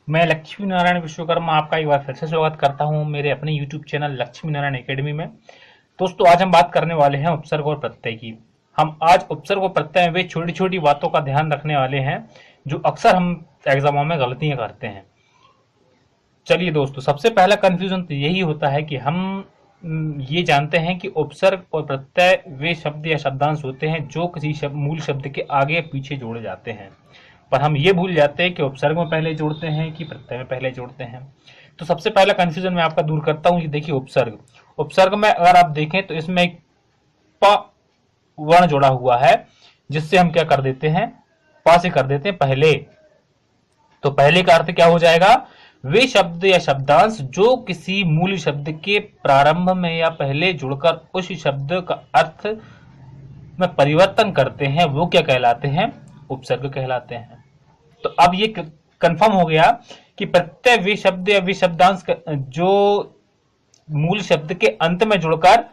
मैं लक्ष्मी नारायण विश्वकर्मा आपका एक बार फिर से स्वागत करता हूं मेरे अपने YouTube channel Lakshmi Narayan academy में। दोस्तों, आज हम बात करने वाले हैं उपसर्ग और प्रत्यय की। हम आज उपसर्ग और प्रत्यय में वे छोटी छोटी बातों का ध्यान रखने वाले हैं जो अक्सर हम एग्जामों में गलतियां करते हैं। चलिए दोस्तों, सबसे पहला कंफ्यूजन तो यही होता है कि हम ये जानते हैं कि उपसर्ग और प्रत्यय वे शब्द या शब्दांश होते हैं जो किसी मूल शब्द के आगे या पीछे जोड़े जाते हैं, पर हम ये भूल जाते हैं कि उपसर्ग में पहले जोड़ते हैं कि प्रत्यय में पहले जोड़ते हैं। तो सबसे पहला कंफ्यूजन मैं आपका दूर करता हूं। ये देखिए, उपसर्ग उपसर्ग में अगर आप देखें तो इसमें एक प वर्ण जोड़ा हुआ है, जिससे हम क्या कर देते हैं, पा से कर देते हैं पहले। तो पहले का अर्थ क्या हो जाएगा, वे शब्द या शब्दांश जो किसी मूल शब्द के प्रारंभ में या पहले जुड़कर उस शब्द का अर्थ में परिवर्तन करते हैं, वो क्या कहलाते हैं, उपसर्ग कहलाते हैं। तो अब ये कंफर्म हो गया कि प्रत्यय वे शब्द या वे शब्दांश जो मूल शब्द के अंत में जुड़कर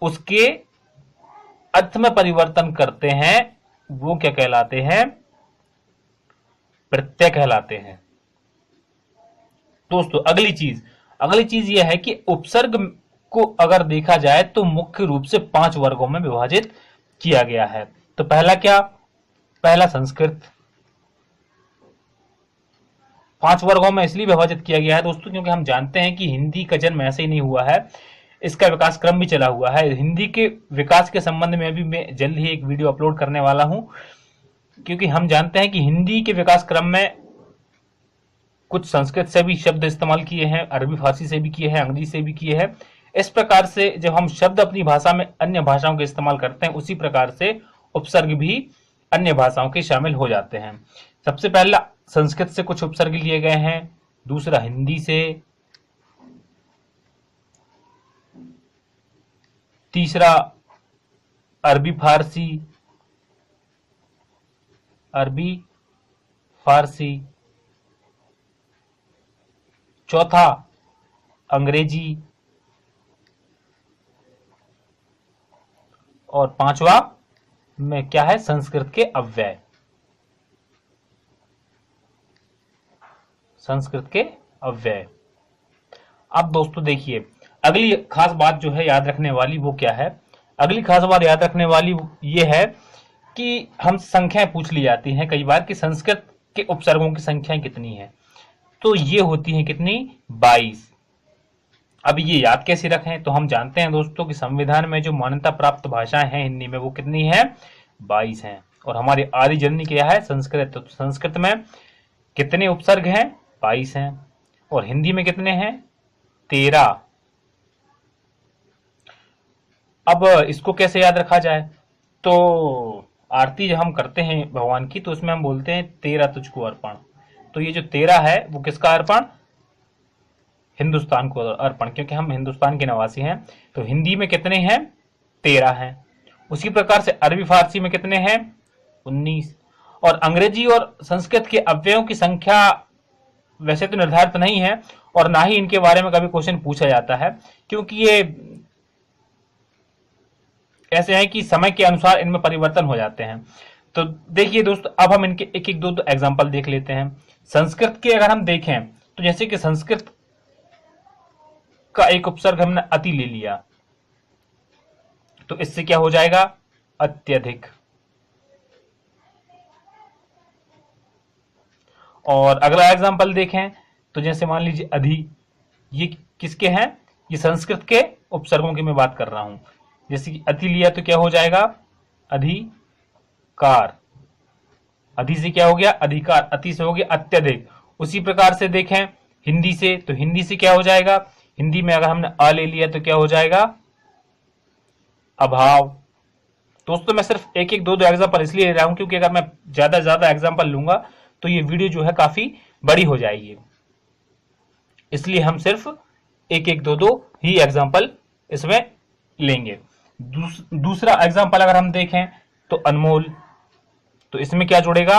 उसके अर्थ में परिवर्तन करते हैं, वो क्या कहलाते हैं, प्रत्यय कहलाते हैं। दोस्तों, अगली चीज यह है कि उपसर्ग को अगर देखा जाए तो मुख्य रूप से 5 वर्गों में विभाजित किया गया है। तो पहला क्या, पहला संस्कृत। 5 वर्गों में इसलिए विभाजित किया गया है दोस्तों क्योंकि हम जानते हैं कि हिंदी का जन्म ऐसे ही नहीं हुआ है, इसका विकास क्रम भी चला हुआ है। हिंदी के विकास के संबंध में भी मैं जल्द ही एक वीडियो अपलोड करने वाला हूं, क्योंकि हम जानते हैं कि हिंदी के विकास क्रम में कुछ संस्कृत से भी शब्द इस्तेमाल किए हैं, अरबी फारसी से भी किए हैं, अंग्रेजी से भी किए हैं। इस प्रकार से जब हम शब्द अपनी भाषा में अन्य भाषाओं के इस्तेमाल करते हैं, उसी प्रकार से उपसर्ग भी अन्य भाषाओं के शामिल हो जाते हैं। सबसे पहला संस्कृत से कुछ उपसर्ग लिए गए हैं, दूसरा हिंदी से, तीसरा अरबी फारसी, चौथा अंग्रेजी और पांचवा में क्या है, संस्कृत के अव्यय। अब दोस्तों देखिए, अगली खास बात जो है याद रखने वाली वो क्या है, अगली खास बात याद रखने वाली ये है कि हम संख्याएं पूछ ली जाती हैं कई बार कि संस्कृत के उपसर्गों की संख्याएं कितनी है। तो ये होती है कितनी, 22। अब ये याद कैसे रखें, तो हम जानते हैं दोस्तों कि संविधान में जो मान्यता प्राप्त भाषाएं हैं हिंदी में, वो कितनी है, 22 हैं। और हमारी आदि जननी क्या है, संस्कृत। तो संस्कृत में कितने उपसर्ग हैं, 22 हैं। और हिंदी में कितने हैं, 13। अब इसको कैसे याद रखा जाए, तो आरती जब हम करते हैं भगवान की, तो उसमें हम बोलते हैं 13 तुझको अर्पण। तो ये जो 13 है वो किसका अर्पण, हिंदुस्तान को अर्पण, क्योंकि हम हिंदुस्तान के निवासी हैं। तो हिंदी में कितने हैं, 13 हैं। उसी प्रकार से अरबी फारसी में कितने हैं, 19। और अंग्रेजी और संस्कृत के अव्ययों की संख्या वैसे तो निर्धारित नहीं है, और ना ही इनके बारे में कभी क्वेश्चन पूछा जाता है, क्योंकि ये ऐसे हैं कि समय के अनुसार इनमें परिवर्तन हो जाते हैं। तो देखिए दोस्तों, अब हम इनके एक एक दो एग्जाम्पल देख लेते हैं। संस्कृत के अगर हम देखें तो जैसे कि संस्कृत का एक उपसर्ग हमने अति ले लिया, तो इससे क्या हो जाएगा, अत्यधिक। और अगला एग्जाम्पल देखें तो जैसे मान लीजिए अधि, ये किसके हैं, ये संस्कृत के उपसर्गों की मैं बात कर रहा हूं। जैसे कि अति लिया तो क्या हो जाएगा, अधिकार। अधि से क्या हो गया, अधिकार। अति से हो गया अत्यधिक। उसी प्रकार से देखें हिंदी से, तो हिंदी से क्या हो जाएगा, हिंदी में अगर हमने अ ले लिया तो क्या हो जाएगा, अभाव। दोस्तों, मैं सिर्फ एक एक दो एग्जाम्पल इसलिए ले रहा हूं क्योंकि अगर मैं ज्यादा एग्जाम्पल लूंगा तो ये वीडियो जो है काफी बड़ी हो जाएगी, इसलिए हम सिर्फ एक एक दो ही एग्जाम्पल इसमें लेंगे। दूसरा एग्जाम्पल अगर हम देखें तो अनमोल, तो इसमें क्या जुड़ेगा,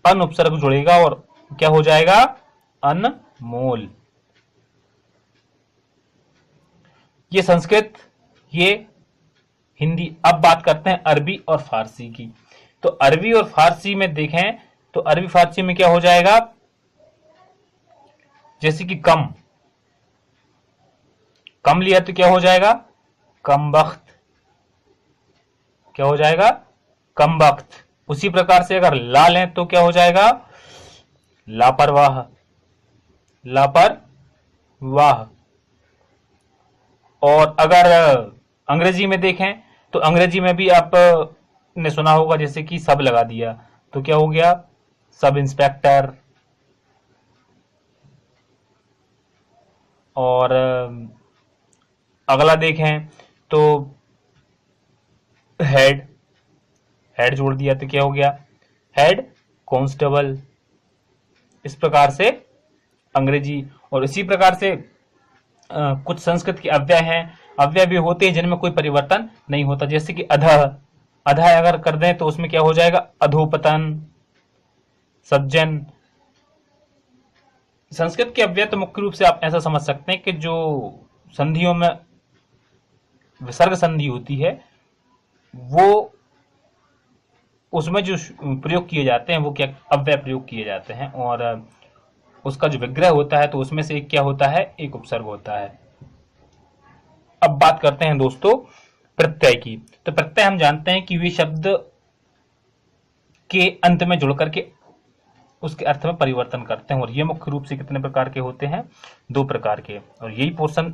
अन उपसर्ग जुड़ेगा और क्या हो जाएगा, अनमोल। ये संस्कृत, ये हिंदी। अब बात करते हैं अरबी और फारसी की। तो अरबी और फारसी में देखें तो अरबी फारसी में क्या हो जाएगा, जैसे कि कम, कम लिया तो क्या हो जाएगा? कम वक्त। क्या हो जाएगा? कम वक्त। उसी प्रकार से अगर ला लें तो क्या हो जाएगा? लापरवाह। लापरवाह। और अगर अंग्रेजी में देखें तो अंग्रेजी में भी आप ने सुना होगा, जैसे कि सब लगा दिया तो क्या हो गया? Sub inspector. और अगला देखें तो हेड, हेड जोड़ दिया तो क्या हो गया? Head constable. इस प्रकार से अंग्रेजी। और इसी प्रकार से कुछ संस्कृत के अव्यय हैं, अव्यय भी होते हैं जिनमें कोई परिवर्तन नहीं होता, जैसे कि अधः। अधः अगर कर दें तो उसमें क्या हो जाएगा? अधोपतन, सज्जन। संस्कृत के अव्यय तो मुख्य रूप से आप ऐसा समझ सकते हैं कि जो संधियों में विसर्ग संधि होती है वो उसमें जो प्रयोग किए जाते हैं वो क्या अव्यय प्रयोग किए जाते हैं, और उसका जो विग्रह होता है तो उसमें से एक क्या होता है? एक उपसर्ग होता है। अब बात करते हैं दोस्तों प्रत्यय की। तो प्रत्यय हम जानते हैं कि वे शब्द के अंत में जुड़ करके उसके अर्थ में परिवर्तन करते हैं, और ये मुख्य रूप से कितने प्रकार के होते हैं? 2 प्रकार के। और यही पोर्शन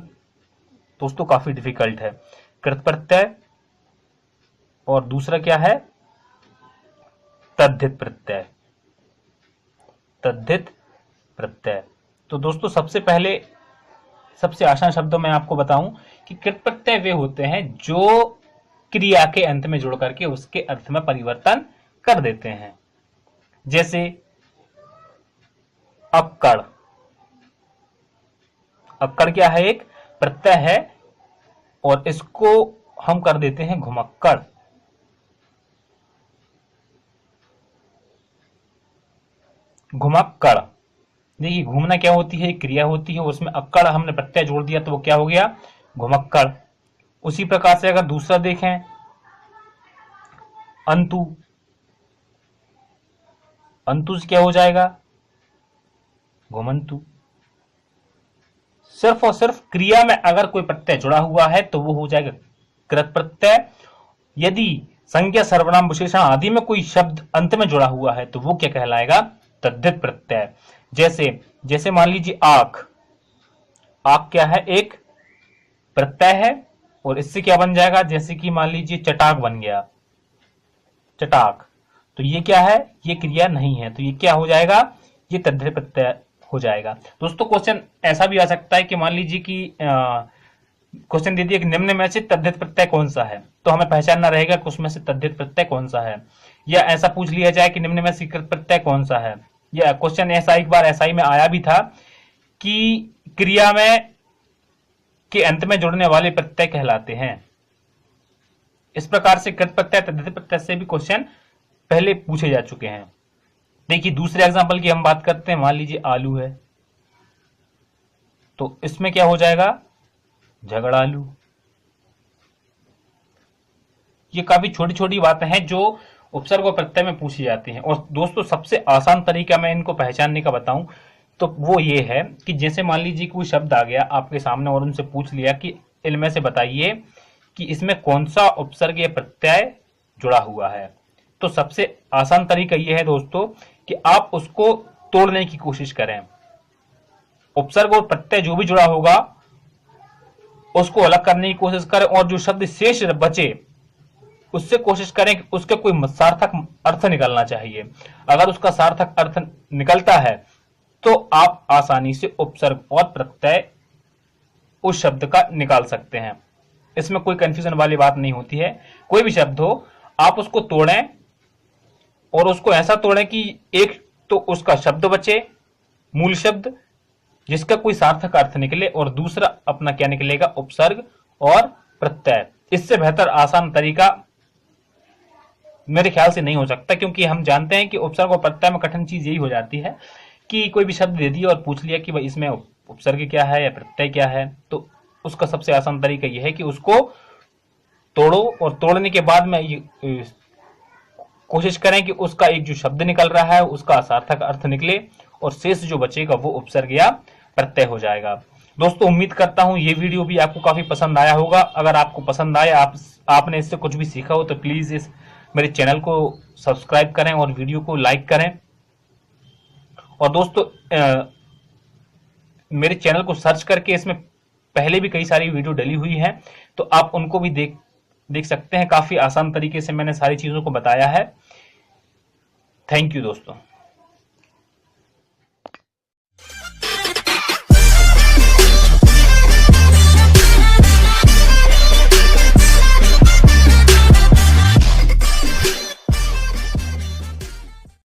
दोस्तों काफी डिफिकल्ट है। कृत प्रत्यय और दूसरा क्या है? तद्धित प्रत्यय। तद्धित प्रत्यय। तो दोस्तों सबसे पहले सबसे आसान शब्दों में आपको बताऊं कि कृत प्रत्यय वे होते हैं जो क्रिया के अंत में जुड़ करके उसके अर्थ में परिवर्तन कर देते हैं। जैसे अक्कड़। अक्कड़ क्या है? एक प्रत्यय है और इसको हम कर देते हैं घुमक्कड़। घुमक्कड़। देखिए घूमना क्या होती है? क्रिया होती है, उसमें अक्कड़ हमने प्रत्यय जोड़ दिया तो वो क्या हो गया? घुमक्कड़। उसी प्रकार से अगर दूसरा देखें अंतु। अंतु से क्या हो जाएगा? घुमंतु। सिर्फ और सिर्फ क्रिया में अगर कोई प्रत्यय जुड़ा हुआ है तो वो हो जाएगा कृत प्रत्यय। यदि संज्ञा, सर्वनाम, विशेषण आदि में कोई शब्द अंत में जुड़ा हुआ है तो वो क्या कहलाएगा? तद्धित प्रत्यय। जैसे जैसे मान लीजिए आंख। आंख क्या है? एक प्रत्यय है और इससे क्या बन जाएगा? जैसे कि मान लीजिए चटाक बन गया, चटाक। तो ये क्या है? ये क्रिया नहीं है, तो ये क्या हो जाएगा? ये तद्धित प्रत्यय हो जाएगा। दोस्तों क्वेश्चन ऐसा भी आ सकता है कि मान लीजिए कि क्वेश्चन दे दिया कि निम्न में से तद्धित प्रत्यय कौन सा है, तो हमें पहचानना रहेगा कि उसमें से तद्धित प्रत्यय कौन सा है। या ऐसा पूछ लिया जाए कि निम्न में से कृत प्रत्यय कौन सा है। या क्वेश्चन ऐसा एक बार एसआई में आया भी था कि क्रिया में के अंत में जुड़ने वाले प्रत्यय कहलाते हैं। इस प्रकार से कृत प्रत्यय, तद्धित प्रत्यय से भी क्वेश्चन पहले पूछे जा चुके हैं। देखिए दूसरे एग्जांपल की हम बात करते हैं। मान लीजिए आलू है, तो इसमें क्या हो जाएगा? झगड़ालू। ये काफी छोटी छोटी बातें हैं जो उपसर्ग और प्रत्यय में पूछी जाती हैं। और दोस्तों सबसे आसान तरीका मैं इनको पहचानने का बताऊं तो वो ये है कि जैसे मान लीजिए कोई शब्द आ गया आपके सामने और उनसे पूछ लिया कि इनमें से बताइए कि इसमें कौन सा उपसर्ग या प्रत्यय जुड़ा हुआ है, तो सबसे आसान तरीका यह है दोस्तों कि आप उसको तोड़ने की कोशिश करें। उपसर्ग और प्रत्यय जो भी जुड़ा होगा उसको अलग करने की कोशिश करें, और जो शब्द शेष बचे उससे कोशिश करें कि उसके कोई सार्थक अर्थ निकलना चाहिए। अगर उसका सार्थक अर्थ निकलता है तो आप आसानी से उपसर्ग और प्रत्यय उस शब्द का निकाल सकते हैं। इसमें कोई कंफ्यूजन वाली बात नहीं होती है। कोई भी शब्द हो आप उसको तोड़ें, और उसको ऐसा तोड़ें कि एक तो उसका शब्द बचे, मूल शब्द जिसका कोई सार्थक अर्थ निकले, और दूसरा अपना क्या निकलेगा? उपसर्ग और प्रत्यय। इससे बेहतर आसान तरीका मेरे ख्याल से नहीं हो सकता, क्योंकि हम जानते हैं कि उपसर्ग और प्रत्यय में कठिन चीज यही हो जाती है कि कोई भी शब्द दे दिया और पूछ लिया कि भाई इसमें उपसर्ग क्या है या प्रत्यय क्या है। तो उसका सबसे आसान तरीका यह है कि उसको तोड़ो, और तोड़ने के बाद में कोशिश करें कि उसका एक जो शब्द निकल रहा है उसका सार्थक अर्थ निकले, और शेष जो बचेगा वो उपसर्ग या प्रत्यय हो जाएगा। दोस्तों उम्मीद करता हूं ये वीडियो भी आपको काफी पसंद आया होगा। अगर आपको पसंद आया, आपने इससे कुछ भी सीखा हो, तो प्लीज इस मेरे चैनल को सब्सक्राइब करें और वीडियो को लाइक करें। और दोस्तों मेरे चैनल को सर्च करके इसमें पहले भी कई सारी वीडियो डली हुई है, तो आप उनको भी देख सकते हैं। काफी आसान तरीके से मैंने सारी चीजों को बताया है। थैंक यू दोस्तों।